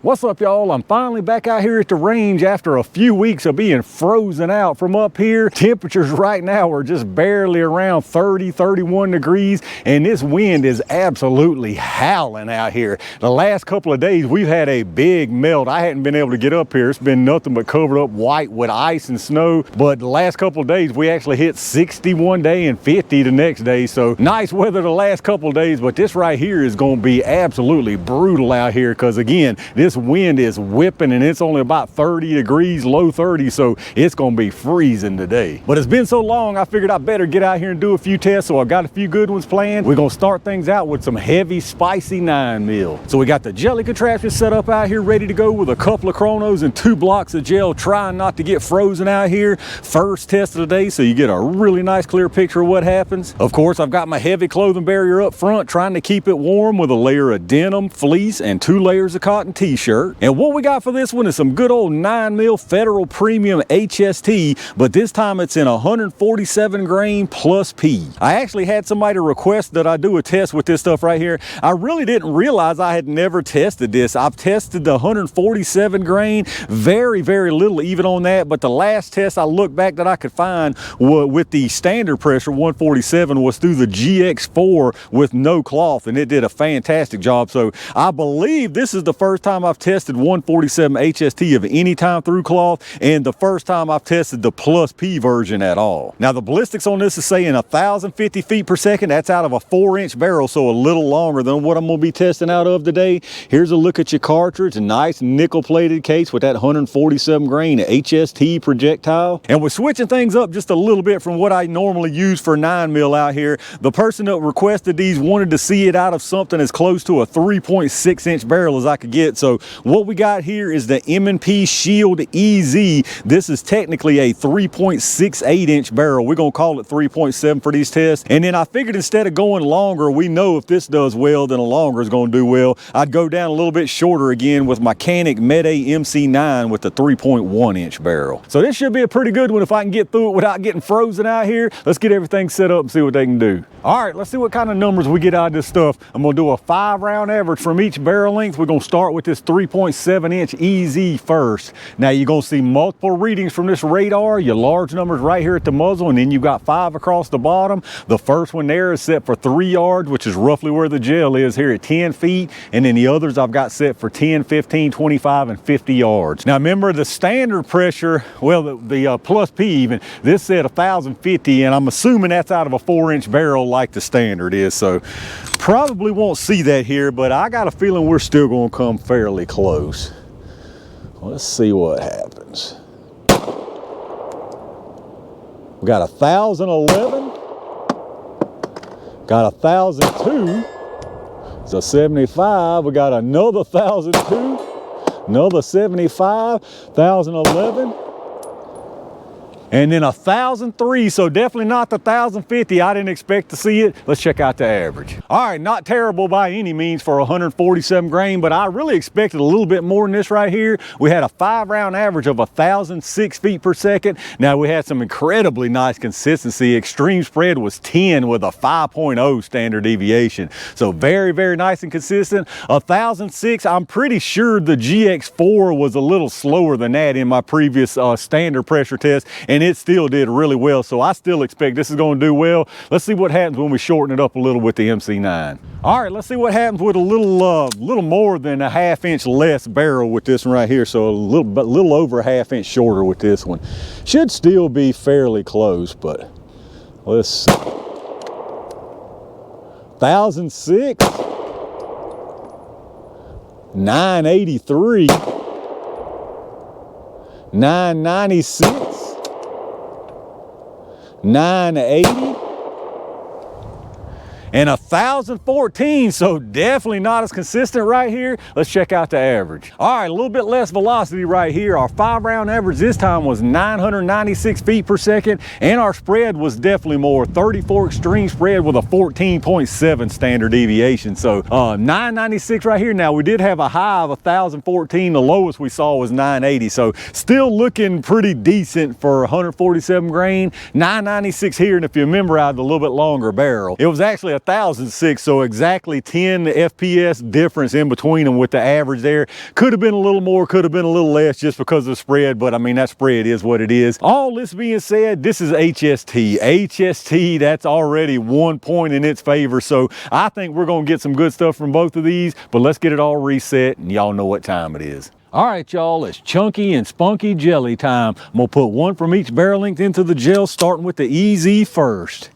What's up, y'all? I'm finally back out here at the range after a few weeks of being frozen out from up here. Temperatures right now are just barely around 30, 31 degrees, and this wind is absolutely howling out here. The last couple of days, we've had a big melt. I hadn't been able to get up here. It's been nothing but covered up white with ice and snow, but the last couple of days, we actually hit 60 one day and 50 the next day, so nice weather the last couple of days, but this right here is going to be absolutely brutal out here because, again, this wind is whipping and it's only about 30 degrees, low 30s, so it's gonna be freezing today. But it's been so long, I figured I better get out here and do a few tests, so I got a few good ones planned. We're gonna start things out with some heavy, spicy 9mm. So we got the jelly contraption set up out here, ready to go with a couple of chronos and 2 blocks of gel, trying not to get frozen out here. First test of the day, so you get a really nice, clear picture of what happens. Of course, I've got my heavy clothing barrier up front, trying to keep it warm with a layer of denim, fleece, and 2 layers of cotton t-shirt. And what we got for this one is some good old 9mm Federal Premium HST, but this time it's in 147 grain plus P. I actually had somebody request that I do a test with this stuff right here. I really didn't realize I had never tested this. I've tested the 147 grain, very, very little even on that, but the last test I looked back that I could find with the standard pressure 147 was through the GX4 with no cloth, and it did a fantastic job. So I believe this is the first time I've tested 147 HST of any time through cloth, and the first time I've tested the plus P version at all. Now the ballistics on this is saying 1,050 feet per second. That's out of a 4-inch barrel, so a little longer than what I'm going to be testing out of today. Here's a look at your cartridge, a nice nickel plated case with that 147 grain HST projectile. And we're switching things up just a little bit from what I normally use for 9mm out here. The person that requested these wanted to see it out of something as close to a 3.6-inch barrel as I could get. So what we got here is the M&P Shield EZ. This is technically a 3.68-inch barrel. We're going to call it 3.7 for these tests. And then I figured instead of going longer, we know if this does well, then a longer is going to do well. I'd go down a little bit shorter again with my Canik Mete MC9 with the 3.1-inch barrel. So this should be a pretty good one if I can get through it without getting frozen out here. Let's get everything set up and see what they can do. All right, let's see what kind of numbers we get out of this stuff. I'm going to do a 5-round average from each barrel length. We're going to start with this 3.7-inch EZ first. Now you're going to see multiple readings from this radar, your large numbers right here at the muzzle, and then you've got 5 across the bottom. The first one there is set for 3 yards, which is roughly where the gel is here at 10 feet. And then the others I've got set for 10, 15, 25, and 50 yards. Now remember the standard pressure, well, the plus P even, this said 1,050, and I'm assuming that's out of a 4-inch barrel like the standard is. So probably won't see that here, but I got a feeling we're still going to come fairly close. Let's see what happens. We got 1,011, got 1,002, so 75. We got another 1,002, another 75, 1,011. And then 1,003, so definitely not the 1,050. I didn't expect to see it. Let's check out the average. All right, not terrible by any means for 147 grain, but I really expected a little bit more than this right here. We had a 5-round average of 1,006 feet per second. Now we had some incredibly nice consistency. Extreme spread was 10 with a 5.0 standard deviation. So very, very nice and consistent. 1,006, I'm pretty sure the GX4 was a little slower than that in my previous standard pressure test, and it still did really well, so I still expect this is going to do well. Let's see what happens when we shorten it up a little with the MC9. All right, let's see what happens with a little more than a 1/2 inch less barrel with this one right here, so a little over a 1/2 inch shorter with this one. Should still be fairly close, but let's see. 1,006, 983, 996, 980, and 1,014, so definitely not as consistent right here. Let's check out the average. All right, a little bit less velocity right here. Our 5-round average this time was 996 feet per second, and our spread was definitely more, 34 extreme spread with a 14.7 standard deviation. So 996 right here. Now we did have a high of 1,014. The lowest we saw was 980, so still looking pretty decent for 147 grain. 996 here, and if you remember, I had a little bit longer barrel. It was actually 1006, so exactly 10 FPS difference in between them with the average there. Could have been a little more, could have been a little less just because of the spread, but I mean, that spread is what it is. All this being said, this is HST. HST, that's already 1 point in its favor, so I think we're gonna get some good stuff from both of these, but let's get it all reset and y'all know what time it is. All right, y'all, it's chunky and spunky jelly time. I'm gonna put one from each barrel length into the gel, starting with the EZ first.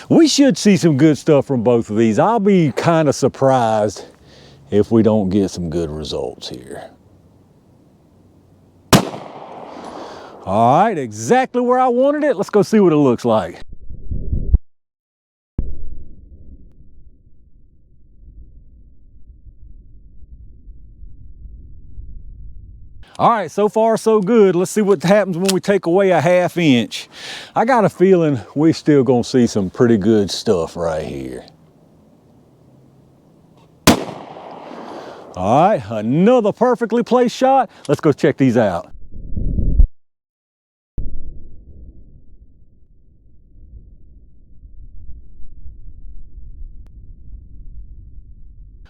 We should see some good stuff from both of these. I'll be kind of surprised if we don't get some good results here. All right, exactly where I wanted it. Let's go see what it looks like. All right, so far so good. Let's see what happens when we take away a 1/2 inch. I got a feeling we still gonna see some pretty good stuff right here. All right, another perfectly placed shot. Let's go check these out.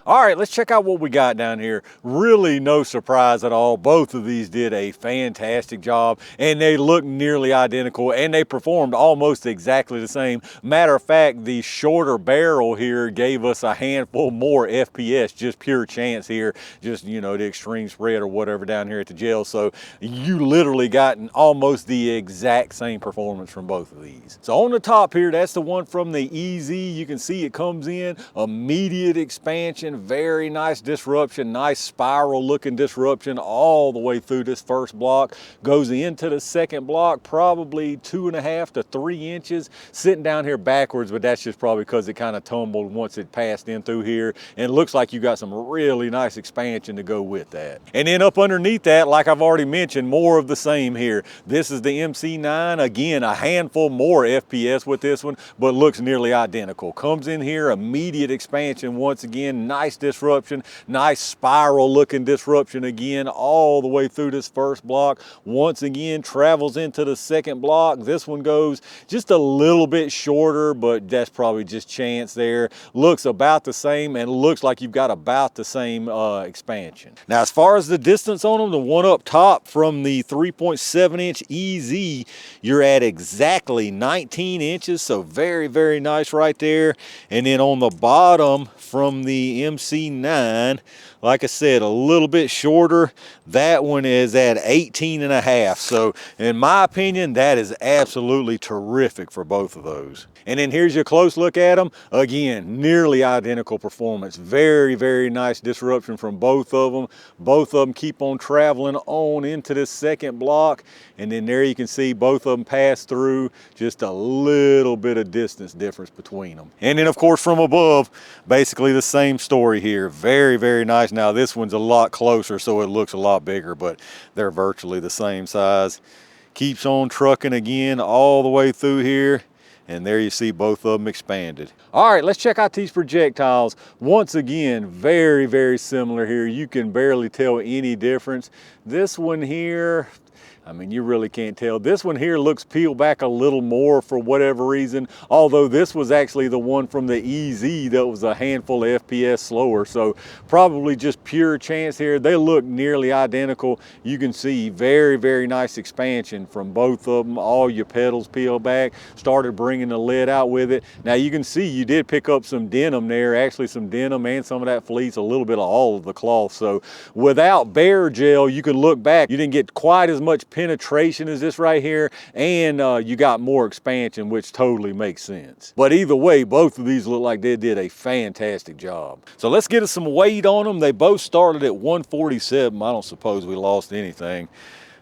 All right, let's check out what we got down here. Really no surprise at all. Both of these did a fantastic job and they look nearly identical and they performed almost exactly the same. Matter of fact, the shorter barrel here gave us a handful more FPS, just pure chance here, just, you know, the extreme spread or whatever down here at the gel. So you literally gotten almost the exact same performance from both of these. So on the top here, that's the one from the EZ. You can see it comes in, immediate expansion, very nice disruption, nice spiral looking disruption all the way through this first block. Goes into the second block, probably 2.5 to 3 inches. Sitting down here backwards, but that's just probably because it kind of tumbled once it passed in through here. And it looks like you got some really nice expansion to go with that. And then up underneath that, like I've already mentioned, more of the same here. This is the MC9. Again, a handful more FPS with this one, but looks nearly identical. Comes in here, immediate expansion once again, nice disruption, nice spiral looking disruption again all the way through this first block. Once again travels into the second block. This one goes just a little bit shorter, but that's probably just chance there. Looks about the same and looks like you've got about the same expansion. Now as far as the distance on them, the one up top from the 3.7 inch EZ, you're at exactly 19 inches, so very nice right there. And then on the bottom from the MC9, like I said, a little bit shorter. That one is at 18.5. So in my opinion, that is absolutely terrific for both of those. And then here's your close look at them. Again, nearly identical performance. Very nice disruption from both of them. Both of them keep on traveling on into this second block. And then there you can see both of them pass through, just a little bit of distance difference between them. And then of course from above, basically the same story here. Very nice. Now this one's a lot closer, so it looks a lot bigger, but they're virtually the same size. Keeps on trucking again all the way through here. And there you see both of them expanded. All right, let's check out these projectiles. Once again, very similar here. You can barely tell any difference. This one here, I mean, you really can't tell. This one here looks peeled back a little more for whatever reason, although this was actually the one from the EZ that was a handful of FPS slower. So probably just pure chance here. They look nearly identical. You can see very nice expansion from both of them. All your pedals peeled back, started bringing the lead out with it. Now you can see you did pick up some denim there, actually some denim and some of that fleece, a little bit of all of the cloth. So without bare gel, you can look back, you didn't get quite as much penetration as this right here, and you got more expansion, which totally makes sense. But either way, both of these look like they did a fantastic job. So let's get us some weight on them. They both started at 147. I don't suppose we lost anything.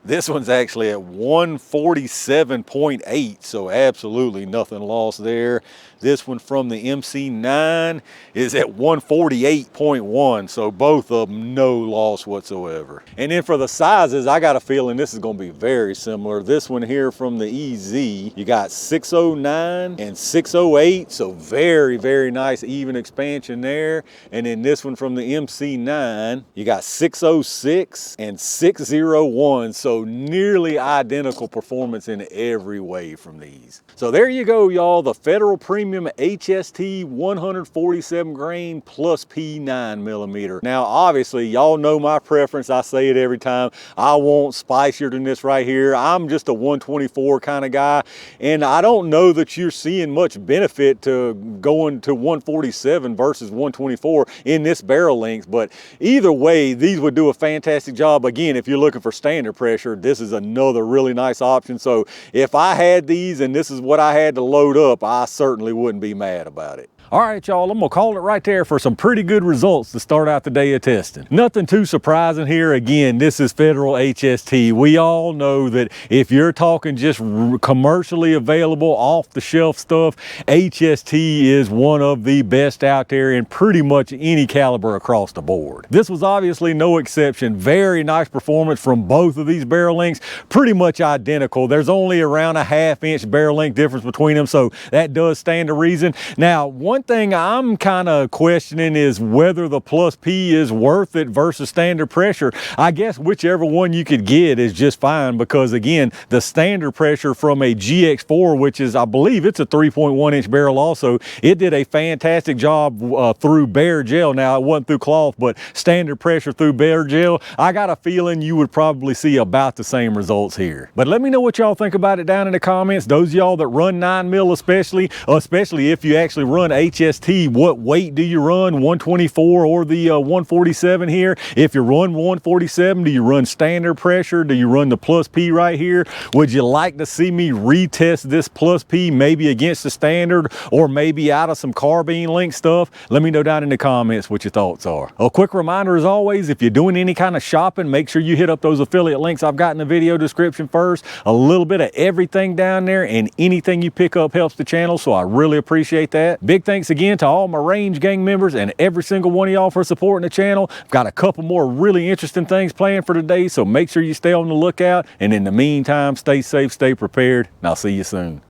This one's actually at 147.8, so absolutely nothing lost there. This one from the MC9 is at 148.1, so both of them no loss whatsoever. And then for the sizes, I got a feeling this is going to be very similar. This one here from the EZ, you got 609 and 608, so very nice even expansion there. And then this one from the MC9, you got 606 and 601, so nearly identical performance in every way from these. So there you go, y'all, the Federal Premium premium HST 147 grain plus P 9mm. Now, obviously, y'all know my preference. I say it every time. I want spicier than this right here. I'm just a 124 kind of guy, and I don't know that you're seeing much benefit to going to 147 versus 124 in this barrel length, but either way, these would do a fantastic job. Again, if you're looking for standard pressure, this is another really nice option. So if I had these and this is what I had to load up, I certainly wouldn't be mad about it. All right, y'all, I'm gonna call it right there for some pretty good results to start out the day of testing. Nothing too surprising here. Again, this is federal HST. We all know that if you're talking just commercially available, off-the-shelf stuff, HST is one of the best out there in pretty much any caliber across the board. This was obviously no exception. Very nice performance from both of these barrel lengths, pretty much identical. There's only around a 1/2 inch barrel length difference between them, so that does stand to reason. Now, one thing I'm kind of questioning is whether the plus P is worth it versus standard pressure. I guess whichever one you could get is just fine, because again, the standard pressure from a GX4, which is, I believe it's a 3.1 inch barrel also, it did a fantastic job through bare gel. Now, it wasn't through cloth, but standard pressure through bare gel, I got a feeling you would probably see about the same results here. But let me know what y'all think about it down in the comments. Those of y'all that run 9mm especially if you actually run HST, what weight do you run, 124 or the 147 here? If you run 147, do you run standard pressure? Do you run the plus P right here? Would you like to see me retest this plus P maybe against the standard or maybe out of some carbine length stuff? Let me know down in the comments what your thoughts are. A quick reminder as always, if you're doing any kind of shopping, make sure you hit up those affiliate links I've got in the video description first. A little bit of everything down there, and anything you pick up helps the channel, so I really appreciate that. Big thanks again to all my Range Gang members and every single one of y'all for supporting the channel. I've got a couple more really interesting things planned for today, so make sure you stay on the lookout. And in the meantime, stay safe, stay prepared, and I'll see you soon.